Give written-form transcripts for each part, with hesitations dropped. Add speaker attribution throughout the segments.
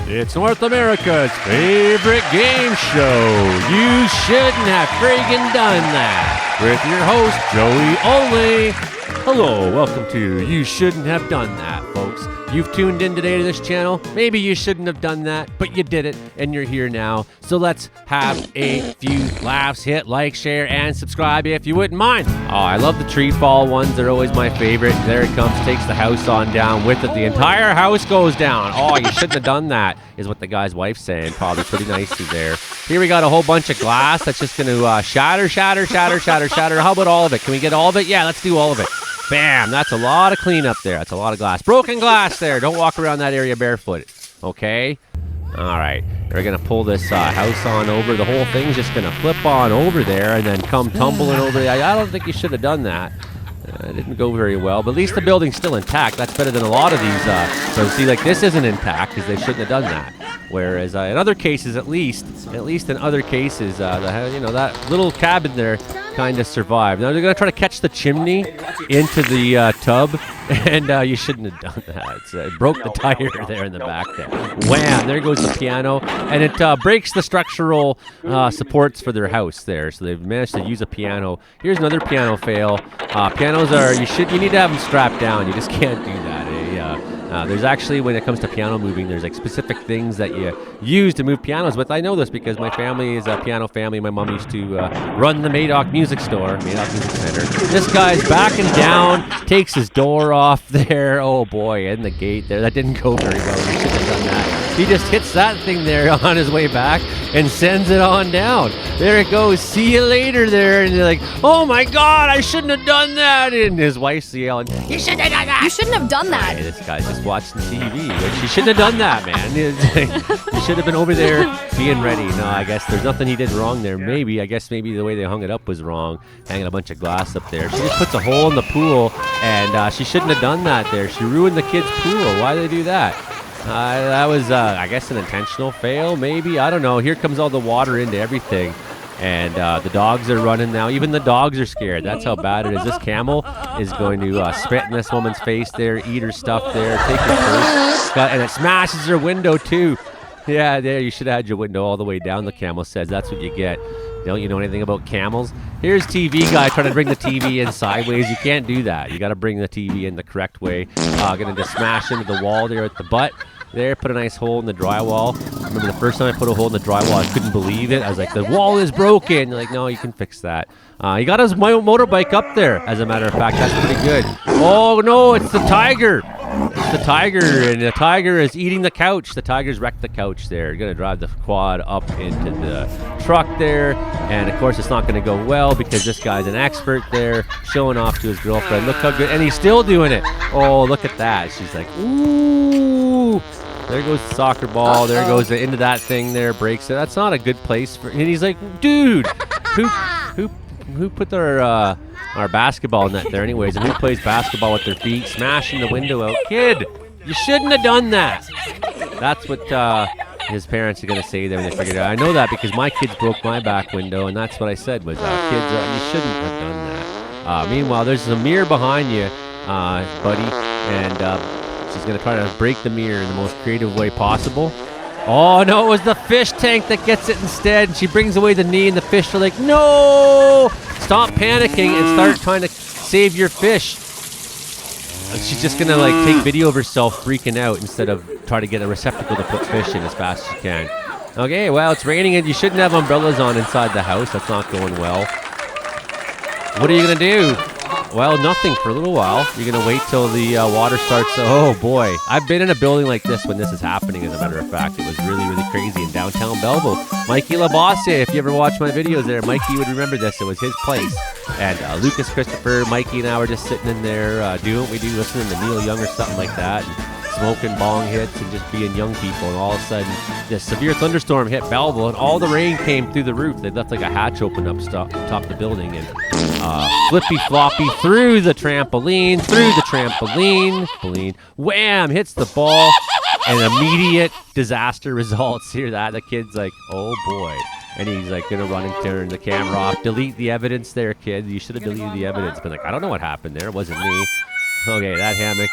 Speaker 1: It's North America's favorite game show. You shouldn't have friggin' done that. With your host, Joey Only. Hello, welcome to You Shouldn't Have Done That, folks. You've tuned in today to this channel. Maybe you shouldn't have done that, but you did it, and you're here now. So let's have a few laughs. Hit like, share, and subscribe if you wouldn't mind. Oh, I love the tree fall ones. They're always my favorite. There it comes, takes the house on down with it. The entire house goes down. Oh, you shouldn't have done that, is what the guy's wife's saying. Probably pretty nicely there. Here we got a whole bunch of glass that's just going to shatter. How about all of it? Can we get all of it? Yeah, let's do all of it. Bam, that's a lot of cleanup there. That's a lot of glass. Broken glass there. Don't walk around that area barefoot. Okay? All right. We're going to pull this house on over. The whole thing's just going to flip on over there and then come tumbling over there. I don't think you should have done that. It didn't go very well, but at least the building's still intact. That's better than a lot of these. So see, like this isn't intact because they shouldn't have done that. Whereas in other cases, at least in other cases, that little cabin there kind of survived. Now they're going to try to catch the chimney into the tub, and you shouldn't have done that. It broke the tire there in the back there. Wham! There goes the piano, and it breaks the structural supports for their house there. So they've managed to use a piano. Here's another piano fail. Pianos you need to have them strapped down. You just can't do that. There's actually, when it comes to piano moving, there's like specific things that you use to move pianos with. I know this because my family is a piano family. My mom used to run the Madoc Music Store, Madoc Music Center. This guy's backing down, takes his door off there. Oh boy, and the gate there. That didn't go very well. He shouldn't have done that. He just hits that thing there on his way back and sends it on down. There it goes. See you later there. And they're like, oh my God, I shouldn't have done that. And his wife's yelling, you shouldn't have done that.
Speaker 2: You shouldn't have done that.
Speaker 1: Hey, this guy's just watching TV. Like, you shouldn't have done that, man. You should have been over there being ready. No, I guess there's nothing he did wrong there. Maybe the way they hung it up was wrong. Hanging a bunch of glass up there. She just puts a hole in the pool, and she shouldn't have done that there. She ruined the kid's pool. Why did they do that? That was, I guess, an intentional fail, maybe. I don't know. Here comes all the water into everything. And the dogs are running now. Even the dogs are scared. That's how bad it is. This camel is going to spit in this woman's face there, eat her stuff there, take her purse. And it smashes her window, too. Yeah, there, you should have had your window all the way down, the camel says. That's what you get. Don't you know anything about camels? Here's TV guy trying to bring the TV in sideways. You can't do that. You got to bring the TV in the correct way. Going to just smash into the wall there at the butt. There, put a nice hole in the drywall. I remember the first time I put a hole in the drywall, I couldn't believe it. I was like, the wall is broken. They're like, no, you can fix that. He got his motorbike up there, as a matter of fact. That's pretty good. Oh, no, it's the tiger. It's the tiger, and the tiger is eating the couch. The tiger's wrecked the couch there. You're going to drive the quad up into the truck there, and of course it's not going to go well because this guy's an expert there, showing off to his girlfriend. Look how good, and he's still doing it. Oh, look at that. She's like, ooh. There goes the soccer ball. There goes into that thing there, breaks it. That's not a good place for, and he's like, dude, who put our basketball net there anyways, and who plays basketball with their feet, smashing the window out? Kid, you shouldn't have done that. That's what his parents are going to say there when they figured it out. I know that because my kids broke my back window, and that's what I said was, kids, you shouldn't have done that. Meanwhile, there's a mirror behind you, buddy, and she's going to try to break the mirror in the most creative way possible. Oh, no, it was the fish tank that gets it instead. And she brings away the knee, and the fish are like, no! Stop panicking and start trying to save your fish. She's just going to, take video of herself freaking out instead of try to get a receptacle to put fish in as fast as she can. Okay, well, it's raining, and you shouldn't have umbrellas on inside the house. That's not going well. What are you going to do? Well, nothing for a little while. You're going to wait till the water starts. Oh, boy. I've been in a building like this when this is happening, as a matter of fact. It was really, really crazy in downtown Belleville. Mikey LaBasse, if you ever watch my videos there, Mikey would remember this. It was his place. And Lucas Christopher, Mikey and I were just sitting in there doing what we do, listening to Neil Young or something like that. And smoking bong hits and just being young people, and all of a sudden this severe thunderstorm hit Belleville, and all the rain came through the roof. They left like a hatch open up top of the building, and flippy floppy through the trampoline, wham, hits the ball, and immediate disaster results. Hear that? The kid's like, oh boy. And he's like gonna run and turn the camera off, delete the evidence there, kid. You should have deleted the evidence. But like, I don't know what happened there. It wasn't me. Okay, that hammock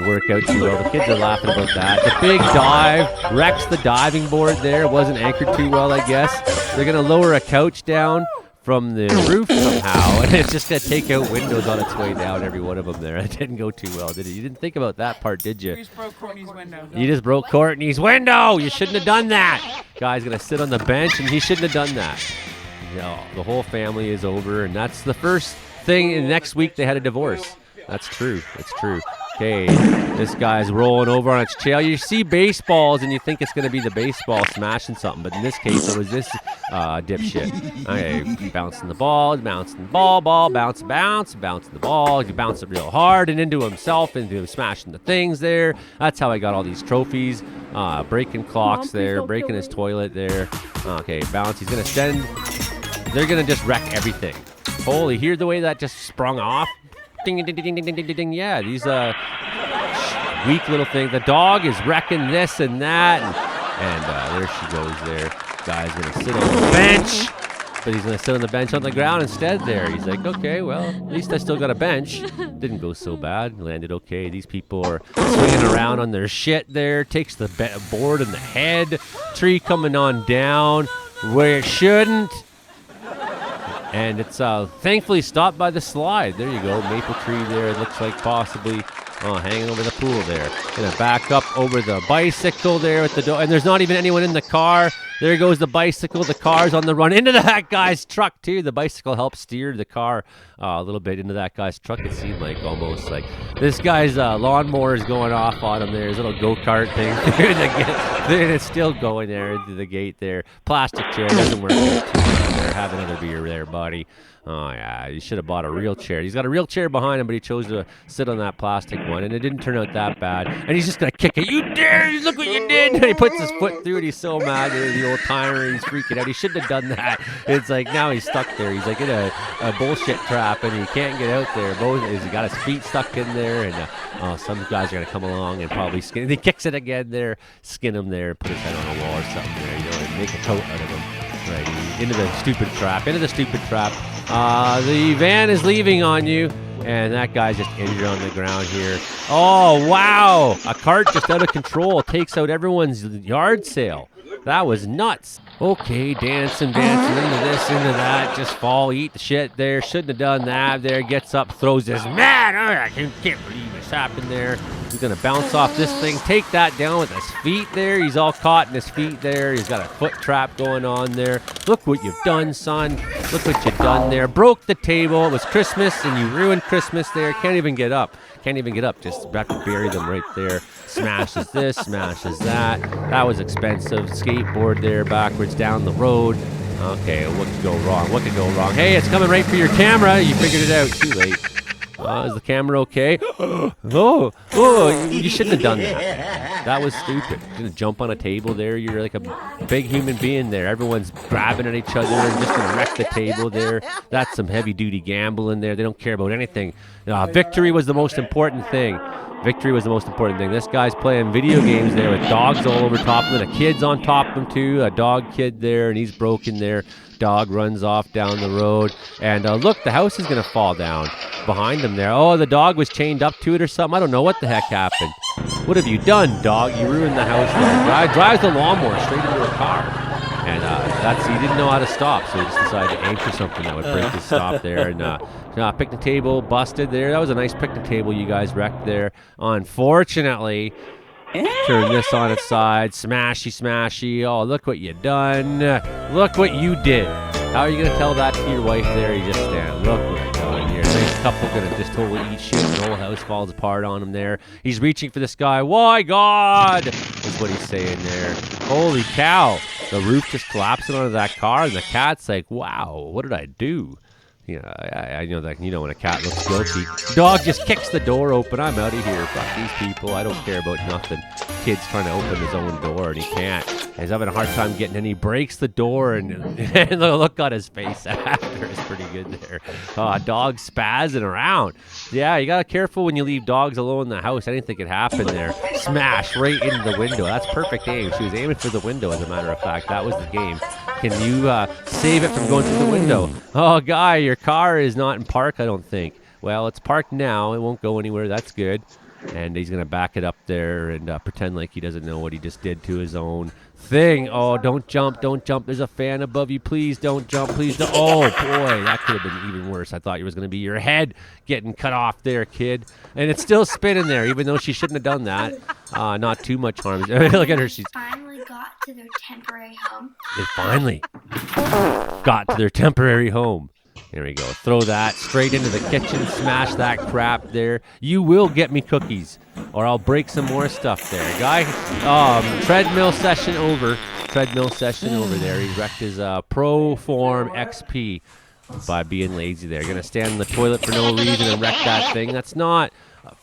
Speaker 1: work out too well. The kids are laughing about that. The big dive wrecks the diving board there. Wasn't anchored too well, I guess. They're going to lower a couch down from the roof somehow, and it's just going to take out windows on its way down, every one of them there. It didn't go too well, did it? You didn't think about that part, did you?
Speaker 2: You just broke Courtney's window.
Speaker 1: You just broke Courtney's window! You shouldn't have done that! Guy's going to sit on the bench, and he shouldn't have done that. No, the whole family is over, and that's the first thing. And next week, they had a divorce. That's true. It's true. Okay, this guy's rolling over on its tail. You see baseballs and you think it's going to be the baseball smashing something, but in this case it was this dipshit. Okay, bouncing the ball, bouncing the ball, bounce, bouncing the ball. He bounced it real hard and into himself, into him smashing the things there. That's how I got all these trophies. Breaking clocks there, breaking his toilet there. Okay, bounce. He's going to send. They're going to just wreck everything. Holy, hear the way that just sprung off? Ding, ding, ding, ding, ding, ding, ding. Yeah, these weak little things. The dog is wrecking this and that. And there she goes there. Guy's going to sit on the bench. But he's going to sit on the bench on the ground instead there. He's like, okay, well, at least I still got a bench. Didn't go so bad. Landed okay. These people are swinging around on their shit there. Takes the board in the head. Tree coming on down where it shouldn't. And it's thankfully stopped by the slide. There you go, maple tree there. It looks like possibly hanging over the pool there. Gonna back up over the bicycle there with the door. And there's not even anyone in the car. There goes the bicycle. The car's on the run into that guy's truck too. The bicycle helped steer the car a little bit into that guy's truck. It seemed like almost like this guy's lawnmower is going off on him there. His little go-kart thing. And it's still going there into the gate there. Plastic chair doesn't work there. Have another beer there, buddy. Oh, yeah, you should have bought a real chair. He's got a real chair behind him, but he chose to sit on that plastic one, and it didn't turn out that bad. And he's just going to kick it. You dare! Look what you did! And he puts his foot through it. He's so mad. The old timer, he's freaking out. He shouldn't have done that. It's like now he's stuck there. He's like in a bullshit trap, and he can't get out there. He's got his feet stuck in there, and some guys are going to come along and probably skin him. He kicks it again there, skin him there, put his head on a wall or something there, and make a coat out of him. Right, into the stupid trap. The van is leaving on you, and that guy's just injured on the ground here. Oh, wow. A cart just out of control takes out everyone's yard sale. That was nuts. Okay, dancing into this, into that. Just fall, eat the shit there. Shouldn't have done that there. Gets up, throws his man. I can't believe this happened there. He's going to bounce off this thing. Take that down with his feet there. He's all caught in his feet there. He's got a foot trap going on there. Look what you've done, son. Look what you've done there. Broke the table. It was Christmas, and you ruined Christmas there. Can't even get up. Just have to bury them right there. Smashes this, smashes that. That was expensive. Skateboard there backwards down the road. Okay, what could go wrong? Hey, it's coming right for your camera. You figured it out. Too late. Is the camera okay? You shouldn't have done that. That was stupid. You're going to jump on a table there. You're like a big human being there. Everyone's grabbing at each other and just going to wreck the table there. That's some heavy-duty gambling there. They don't care about anything. Victory was the most important thing. This guy's playing video games there with dogs all over top of him. A kid's on top of him too. A dog kid there, and he's broken there. Dog runs off down the road. And look, the house is going to fall down behind him there. Oh, the dog was chained up to it or something. I don't know what the heck happened. What have you done, dog? You ruined the house there. Drives the lawnmower straight into a car. And he didn't know how to stop, so he just decided to aim for something that would break his stop there. And picnic table busted there. That was a nice picnic table you guys wrecked there. Unfortunately, turn this on its side. Smashy. Oh, look what you done. Look what you did. How are you going to tell that to your wife there? You just stand. Look what you're doing here. This couple going to just totally eat shit. The whole house falls apart on him there. He's reaching for this guy. Why, God? Is what he's saying there. Holy cow. The roof just collapsing onto that car, and the cat's like, wow, what did I do? I know that, when a cat looks guilty. Dog just kicks the door open. I'm out of here. Fuck these people. I don't care about nothing. Kid's trying to open his own door, and he can't. He's having a hard time getting in. He breaks the door, and the look on his face after is pretty good there. Dog spazzing around. Yeah, you got to be careful when you leave dogs alone in the house. Anything could happen there. Smash right into the window. That's perfect aim. She was aiming for the window, as a matter of fact. That was the game. Can you save it from going through the window? Oh, guy, your car is not in park, I don't think. Well, it's parked now. It won't go anywhere. That's good. And he's going to back it up there and pretend like he doesn't know what he just did to his own thing. Oh, don't jump. Don't jump. There's a fan above you. Please don't jump. Please don't. Oh, boy, that could have been even worse. I thought it was going to be your head getting cut off there, kid. And it's still spinning there, even though she shouldn't have done that. Not too much harm. Look at her. She's
Speaker 2: finally got to their temporary home.
Speaker 1: They finally got to their temporary home. There we go. Throw that straight into the kitchen. Smash that crap there. You will get me cookies, or I'll break some more stuff there. Guy, treadmill session over. Treadmill session over there. He wrecked his Pro Form XP by being lazy there. Going to stand in the toilet for no reason and wreck that thing. That's not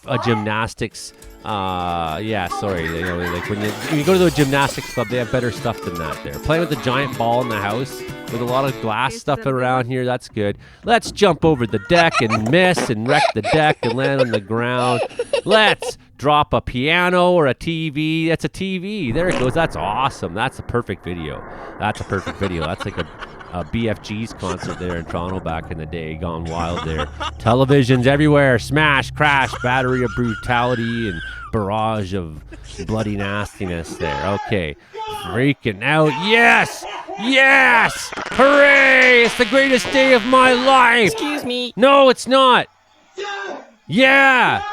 Speaker 1: a gymnastics. Sorry. You know, like when you go to the gymnastics club, they have better stuff than that there. Playing with the giant ball in the house with a lot of glass stuff around here, that's good. Let's jump over the deck and miss and wreck the deck and land on the ground. Let's drop a piano or a TV. That's a TV. There it goes. That's awesome. That's a perfect video. That's a perfect video. That's like a BFG's concert there in Toronto back in the day, gone wild there. Televisions everywhere, smash, crash, battery of brutality and barrage of bloody nastiness there. Okay, freaking out. Yes! Yes! Hooray! It's the greatest day of my life!
Speaker 3: Excuse me.
Speaker 1: No, it's not! Yeah!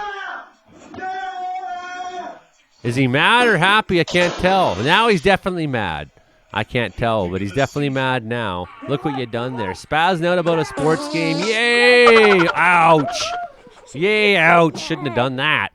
Speaker 1: Is he mad or happy? I can't tell. Now he's definitely mad. I can't tell, but he's definitely mad now. Look what you done there. Spazzing out about a sports game. Yay! Ouch! Yay, ouch. Shouldn't have done that.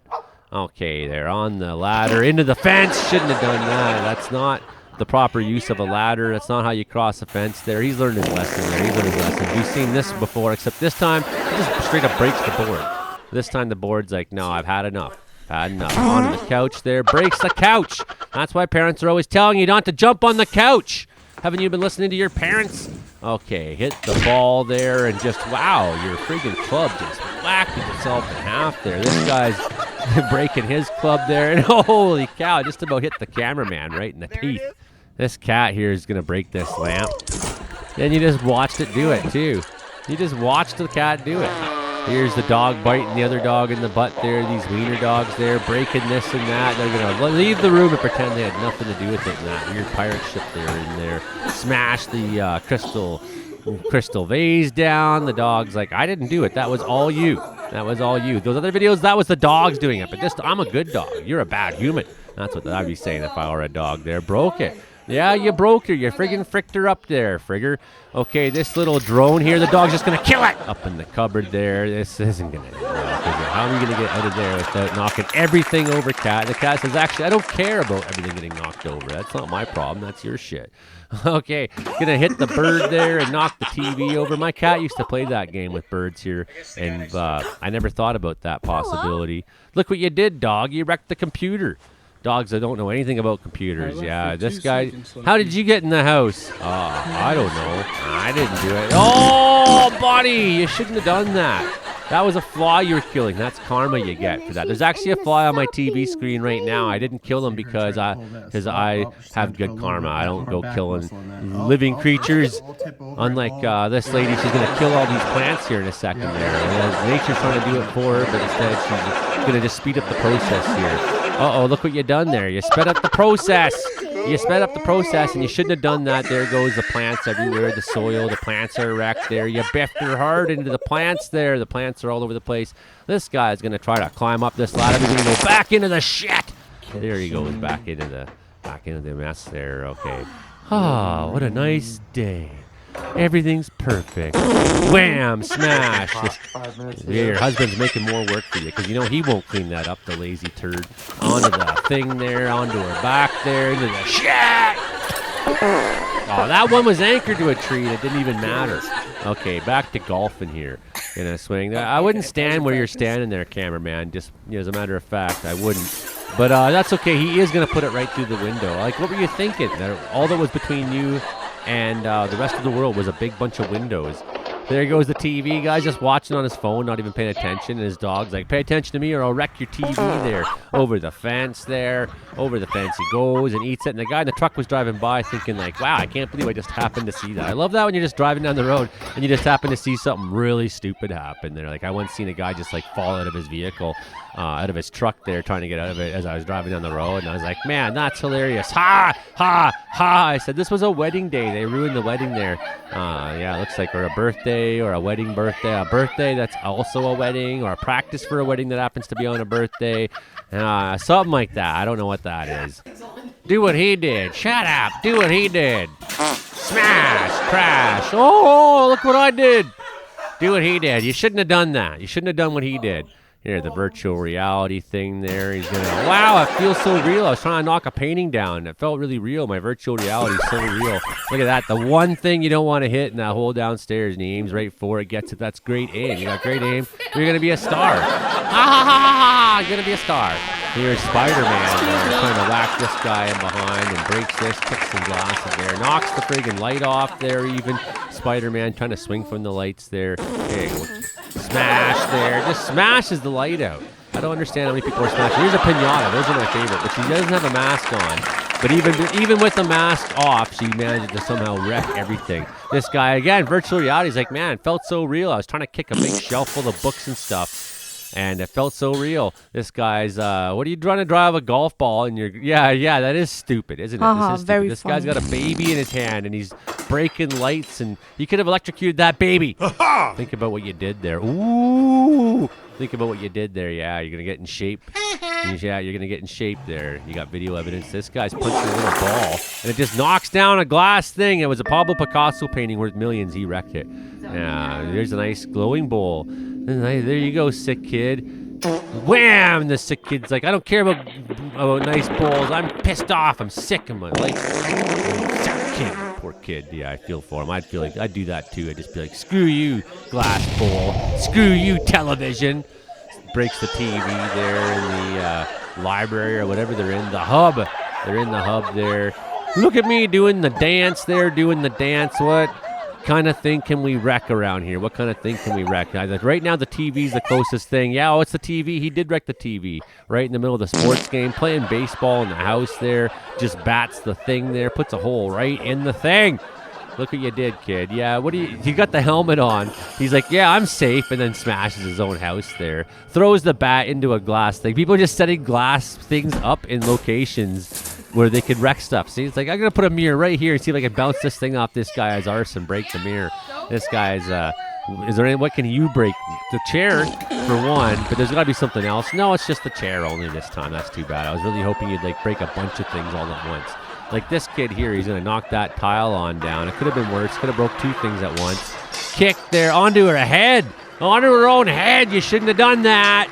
Speaker 1: Okay, they're on the ladder. Into the fence. Shouldn't have done that. That's not the proper use of a ladder. That's not how you cross a fence there. He's learned his lesson there. He's learned his lesson. We've seen this before, except this time, he just straight up breaks the board. This time the board's like, no, I've had enough. Had enough. Onto the couch there. Breaks the couch. That's why parents are always telling you not to jump on the couch. Haven't you been listening to your parents? Okay, hit the ball there and just, wow, your freaking club just whacked itself in half there. This guy's breaking his club there. And holy cow, just about hit the cameraman right in the teeth. This cat here is going to break this lamp. And you just watched it do it, too. You just watched the cat do it. Here's the dog biting the other dog in the butt there. These wiener dogs there breaking this and that. They're going to leave the room and pretend they had nothing to do with it. And that weird pirate ship there in there. Smash the crystal vase down. The dog's like, I didn't do it. That was all you. That was all you. Those other videos, that was the dogs doing it. But this, I'm a good dog. You're a bad human. That's what I'd be saying if I were a dog there. Broke it. Yeah, you broke her. You friggin' fricked her up there, Frigger. Okay, this little drone here, the dog's just going to kill it. Up in the cupboard there. This isn't going to end well. How are we going to get out of there without knocking everything over, cat? The cat says, actually, I don't care about everything getting knocked over. That's not my problem. That's your shit. Okay, going to hit the bird there and knock the TV over. My cat used to play that game with birds here, and I never thought about that possibility. Look what you did, dog. You wrecked the computer. Dogs that don't know anything about computers. Yeah, this guy. How did you get in the house? I don't know. I didn't do it. Oh, buddy, you shouldn't have done that. That was a fly you were killing. That's karma you get for that. There's actually a fly on my TV screen right now. I didn't kill him because I have good karma. I don't go killing living creatures. Unlike this lady, she's going to kill all these plants here in a second there. Nature's trying to do it for her, but instead she's going to just speed up the process here. Uh-oh, look what you done there. You sped up the process. You sped up the process, and you shouldn't have done that. There goes the plants everywhere, the soil, the plants are wrecked there. You biffed her hard into the plants there. The plants are all over the place. This guy's going to try to climb up this ladder. He's going to go back into the shit. There he goes, back into the mess there. Okay. Ah, what a nice day. Everything's perfect. Wham! Smash! Your husband's making more work for you because you know he won't clean that up, the lazy turd. Onto the thing there, onto her back there, into the shit! Oh, that one was anchored to a tree and it didn't even matter. Okay, back to golfing here in a swing. I wouldn't stand where you're standing there, cameraman. Just as a matter of fact, I wouldn't. But that's okay. He is going to put it right through the window. Like, what were you thinking? That all that was between you and the rest of the world was a big bunch of windows. There goes the TV. Guy's just watching on his phone, not even paying attention. And his dog's like, pay attention to me or I'll wreck your TV there. Over the fence there. Over the fence he goes and eats it. And the guy in the truck was driving by thinking like, wow, I can't believe I just happened to see that. I love that when you're just driving down the road and you just happen to see something really stupid happen there. Like I once seen a guy just like fall out of his vehicle, out of his truck there, trying to get out of it as I was driving down the road. And I was like, man, that's hilarious. Ha, ha, ha. I said, this was a wedding day. They ruined the wedding there. Yeah, it looks like or a birthday or a wedding birthday. A birthday that's also a wedding or a practice for a wedding that happens to be on a birthday. Something like that. I don't know what that is. Do what he did. Shut up. Do what he did. Smash. Crash. Oh, look what I did. Do what he did. You shouldn't have done that. You shouldn't have done what he did. Here, the virtual reality thing there. He's going to, wow, it feels so real. I was trying to knock a painting down. It felt really real. My virtual reality is so real. Look at that. The one thing you don't want to hit in that hole downstairs. And he aims right for it, gets it. That's great aim. You got great aim. You're going to be a star. Ha, ha, ha, ha, ha. You're going to be a star. Here's Spider-Man trying to whack this guy in behind and breaks this, kicks some glasses there. Knocks the friggin' light off there even. Spider-Man trying to swing from the lights there. Okay, smash there. Just smashes the light out. I don't understand how many people are smashing. Here's a pinata. Those are my favorite. But she doesn't have a mask on. But even with the mask off, she managed to somehow wreck everything. This guy, again, virtual reality, is like, man, it felt so real. I was trying to kick a big shelf full of books and stuff. And it felt so real. This guy's, what are you trying to drive a golf ball? And yeah, that is stupid, isn't it? This is stupid. This guy's got a baby in his hand, and he's breaking lights, and you could have electrocuted that baby. Think about what you did there. Ooh. Think about what you did there. Yeah, you're going to get in shape. Yeah, you're going to get in shape there. You got video evidence. This guy's punching a little ball, and it just knocks down a glass thing. It was a Pablo Picasso painting worth millions. He wrecked it. Yeah, there's a nice glowing bowl. There you go, sick kid. Wham! The sick kid's like, I don't care about nice bowls. I'm pissed off. I'm sick of my life. Sick kid. Poor kid. Yeah, I feel for him. I'd feel like I'd do that too. I'd just be like, screw you, glass bowl. Screw you, television. Breaks the TV there in the library or whatever they're in. The hub. They're in the hub there. Look at me doing the dance there, doing the dance. What kind of thing can we wreck around here? What kind of thing can we wreck? Like right now, the TV's the closest thing. Yeah, it's the TV. He did wreck the TV right in the middle of the sports game, playing baseball in the house there. Just bats the thing there, puts a hole right in the thing. Look what you did, kid. Yeah, you got the helmet on. He's like, yeah, I'm safe, and then smashes his own house there. Throws the bat into a glass thing. People are just setting glass things up in locations where they could wreck stuff. See, it's like, I'm going to put a mirror right here and see if I can bounce this thing off this guy's arse and break the mirror. This guy's, what can you break? The chair, for one, but there's got to be something else. No, it's just the chair only this time. That's too bad. I was really hoping you'd, like, break a bunch of things all at once. Like this kid here, he's going to knock that tile on down. It could have been worse. Could have broke two things at once. Kick there onto her head. Onto her own head. You shouldn't have done that.